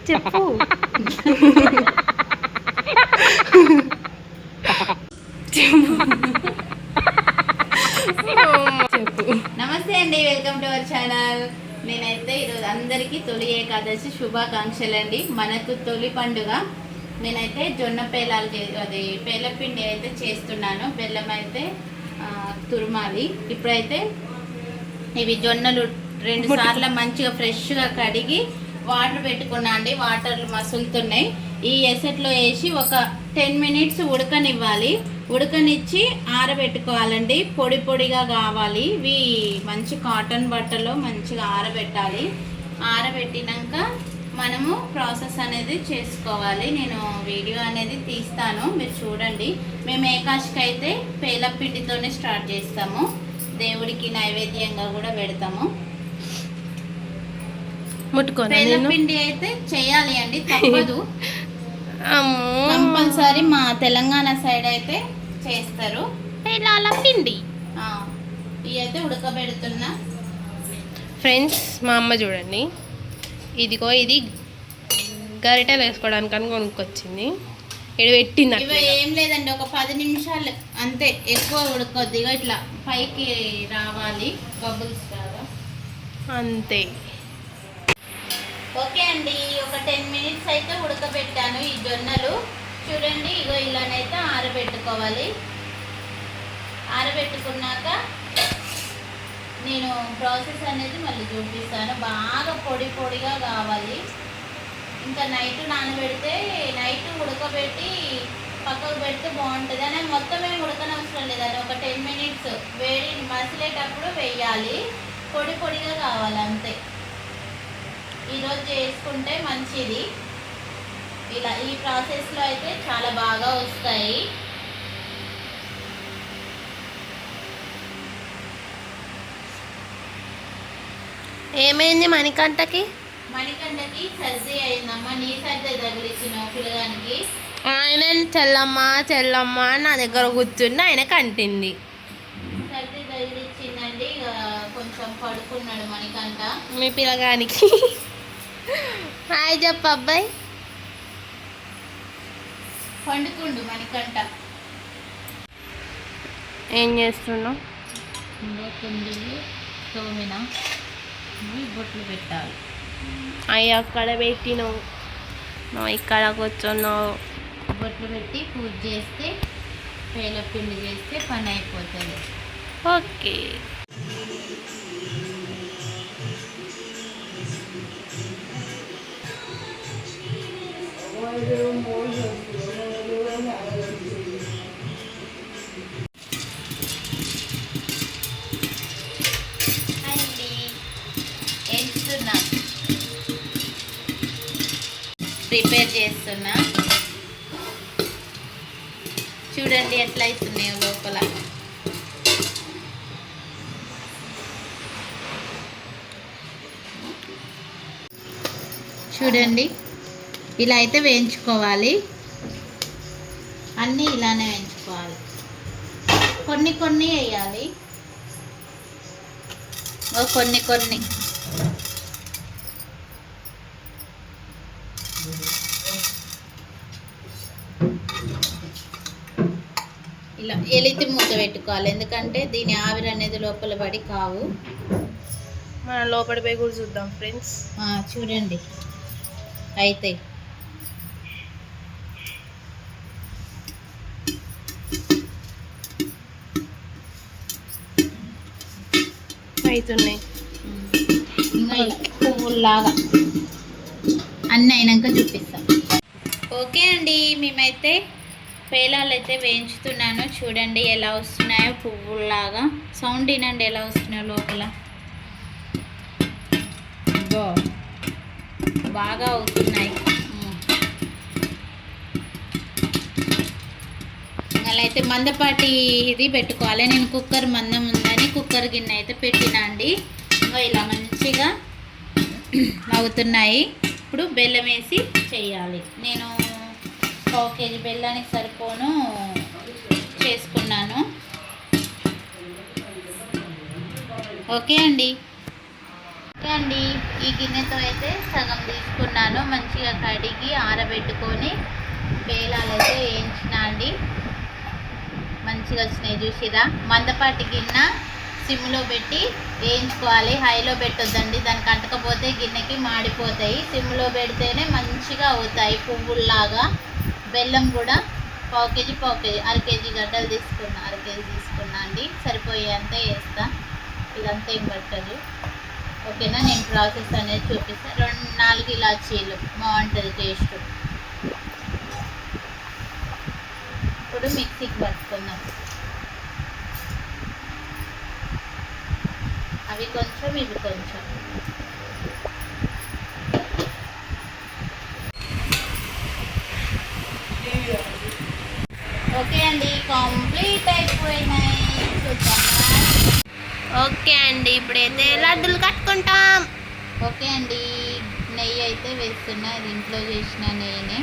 చెప్పు. చెప్పు. నమస్తే అండి, వెల్కమ్ టు అవర్ ఛానల్. నేనైతే ఈరోజు అందరికీ తొలి ఏకాదశి శుభాకాంక్షలు అండి. మనకు తొలి పండుగ. నేనైతే జొన్న పేలాలు అది పేలపిండి అయితే చేస్తున్నాను. బెల్లం అయితే తురుమాలి. ఇప్పుడైతే ఇవి జొన్నలు 2 సార్లు మంచిగా ఫ్రెష్గా కడిగి వాటర్ పెట్టుకున్నా అండి. వాటర్లు మసులుతున్నాయి. ఈ ఎసట్లో వేసి ఒక 10 మినిట్స్ ఉడకనివ్వాలి. ఉడకనిచ్చి ఆరబెట్టుకోవాలండి. పొడి పొడిగా కావాలి. ఇవి మంచి కాటన్ బట్టలో మంచిగా ఆరబెట్టాలి. ఆరబెట్టినాక మనము ప్రాసెస్ అనేది చేసుకోవాలి. నేను వీడియో అనేది తీస్తాను, మీరు చూడండి. మేము ఏకాశికి అయితే పేలపిండితోనే స్టార్ట్ చేస్తాము. దేవుడికి నైవేద్యంగా కూడా పెడతాము. పేలపిండి అయితే చేయాలి అండి, తప్పదు. కంపల్సరీ మా తెలంగాణ సైడ్ అయితే చేస్తారు పేలాల పిండి. ఇవి అయితే ఉడకబెడుతున్నా ఫ్రెండ్స్. మా అమ్మ చూడండి, ఇదిగో ఇది గరిటెలు వేసుకోవడానికి అని కొనుక్కొచ్చింది. ఇది పెట్టింది. ఇవి ఏం లేదండి, ఒక 10 నిమిషాలు అంతే, ఎక్కువ ఉడకొద్ది. ఇట్లా పైకి రావాలి, బబుల్స్ రావా, అంతే. ఓకే అండి, ఒక 10 మినిట్స్ అయితే ఉడకబెట్టాను ఈ జొన్నలు. చూడండి, ఇగో ఇలానైతే ఆరబెట్టుకోవాలి. ఆరబెట్టుకున్నాక నేను ప్రాసెస్ అనేది మళ్ళీ చూపిస్తాను. బాగా పొడి పొడిగా కావాలి. ఇంకా నైట్ నానబెడితే, నైట్ ఉడకబెట్టి పక్కకు పెడితే బాగుంటుంది. అని మొత్తమే ఉడకనవసరం లేదని ఒక 10 మినిట్స్ వేడి మసిలేటప్పుడు వేయాలి. పొడి పొడిగా కావాలి అంతే. ఈరోజు చేసుకుంటే మంచిది. ఇలా ఈ ప్రాసెస్లో అయితే చాలా బాగా వస్తాయి. ఏమైంది మణికంఠకి? మణికంఠకి సర్ది అయిందమ్మా. నీ సర్ది తగిలిచ్చిన పిల్లగానికి. ఆయన చెల్లమ్మ చెల్లమ్మ నా దగ్గర కూర్చుండి ఆయన కంటింది. సర్ది తగిలిచ్చిందండి. ఇక కొంచెం పడుకున్నాడు మణికంఠ. మీ పిల్లగానికి హాయ్ చెప్పు అబ్బాయి. పండుకుండు మణికంఠ. ఏం చేస్తున్నావు? కుండీలు తోమిన బొట్లు పెట్టాలి. అయ్యి అక్కడ పెట్టినావు, నువ్వు ఇక్కడ కూర్చున్నావు. బొట్లు పెట్టి పూజ చేస్తే, పేలపిండి చేస్తే పని అయిపోతుంది. ఓకే. ప్రిపేర్ చేస్తున్నా. చూడండి ఎట్లా అవుతున్నాయో లోపల. చూడండి, ఇలా అయితే వేయించుకోవాలి. అన్నీ ఇలానే వేయించుకోవాలి. కొన్ని కొన్ని వేయాలి, కొన్ని కొన్ని. ఇలా ఎలితి మూత పెట్టుకోవాలి, ఎందుకంటే దీని ఆవిరి అనేది లోపల పడి కావు. మనం లోపలి పోయి కూడా చూద్దాం ఫ్రెండ్స్. చూడండి అయితే అవుతున్నాయి. ఇంకా పువ్వులాగా అన్నీ అయినాక చూపిస్తాం. ఓకే అండి, మేమైతే పేలాలు అయితే వేయించుతున్నాను. చూడండి ఎలా వస్తున్నాయో పువ్వులాగా. సౌండ్ వినండి ఎలా వస్తున్నాయో లోపల. బాగా అవుతున్నాయి. అలా అయితే మందపాటి ఇది పెట్టుకోవాలి. నేను కుక్కర్ మందం ఉందని కుక్కర్ గిన్నె అయితే పెట్టినా అండి. ఇంకా ఇలా మంచిగా అవుతున్నాయి. ఇప్పుడు బెల్లం వేసి చేయాలి. నేను 1/2 కేజీ బెల్లానికి సరిపోను చేసుకున్నాను. ఓకే అండి. ఈ గిన్నెతో అయితే సగం తీసుకున్నాను. మంచిగా కడిగి ఆరబెట్టుకొని పేలాలు అయితే వేయించిన అండి. మంచిగా వచ్చినాయి చూసిరా. మందపాటి గిన్నె సిమ్లో పెట్టి వేయించుకోవాలి, హైలో పెట్టొద్దండి, దానికి అంటకపోతే గిన్నెకి మాడిపోతాయి. సిమ్లో పెడితేనే మంచిగా అవుతాయి పువ్వుల్లాగా. బెల్లం కూడా పావు కేజీ అర కేజీ గడ్డలు తీసుకున్నా, అర కేజీ తీసుకున్నా అండి. సరిపోయేంత వేస్తా, ఇదంతా ఏం పట్టదు. ఓకేనా, నేను ప్రాసెస్ అనేది చూపిస్తాను. 4 ఇలాచీలు బాగుంటుంది టేస్ట్. ఇప్పుడు మిక్సీకి పట్టుకుందాం. అవి కొంచెం ఇవి కొంచెం. ఓకే అండి, కంప్లీట్ అయిపోయినాయి. ఓకే అండి, ఇప్పుడైతే లడ్డూలు కట్టుకుంటాం. ఓకే అండి, నెయ్యి అయితే వేస్తున్నా. ఇది ఇంట్లో చేసిన నెయ్యినే.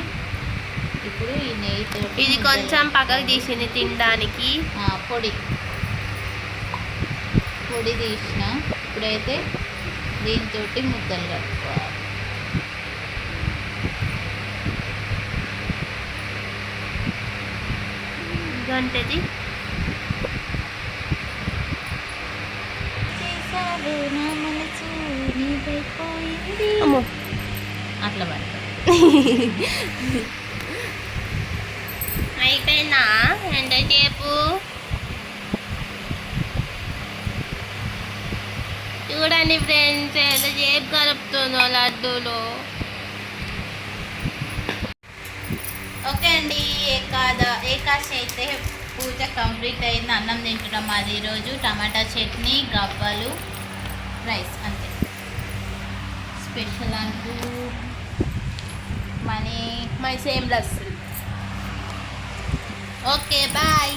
ఇప్పుడు ఈ నెయ్యితో ఇది కొంచెం పక్కకు తీసింది తినడానికి. పొడి తీసిన. ఇప్పుడైతే దీంతో ముద్దలు కట్టుకోవాలి. గంటది అట్లా పడతా. అయిపోయిందా ఎంతసేపు? చూడండి ఫ్రెండ్స్, ఎంతసేపు కలుపుతుందో లడ్డూలు. ఓకే అండి, ఏకాశి అయితే పూజ కంప్లీట్ అయింది. అన్నం తింటున్నాం. అది ఈరోజు టమాటా చట్నీ, గవ్వలు, రైస్, అంతే. స్పెషల్ అంటూ మనీ మై సేమ్ లస్. Okay bye.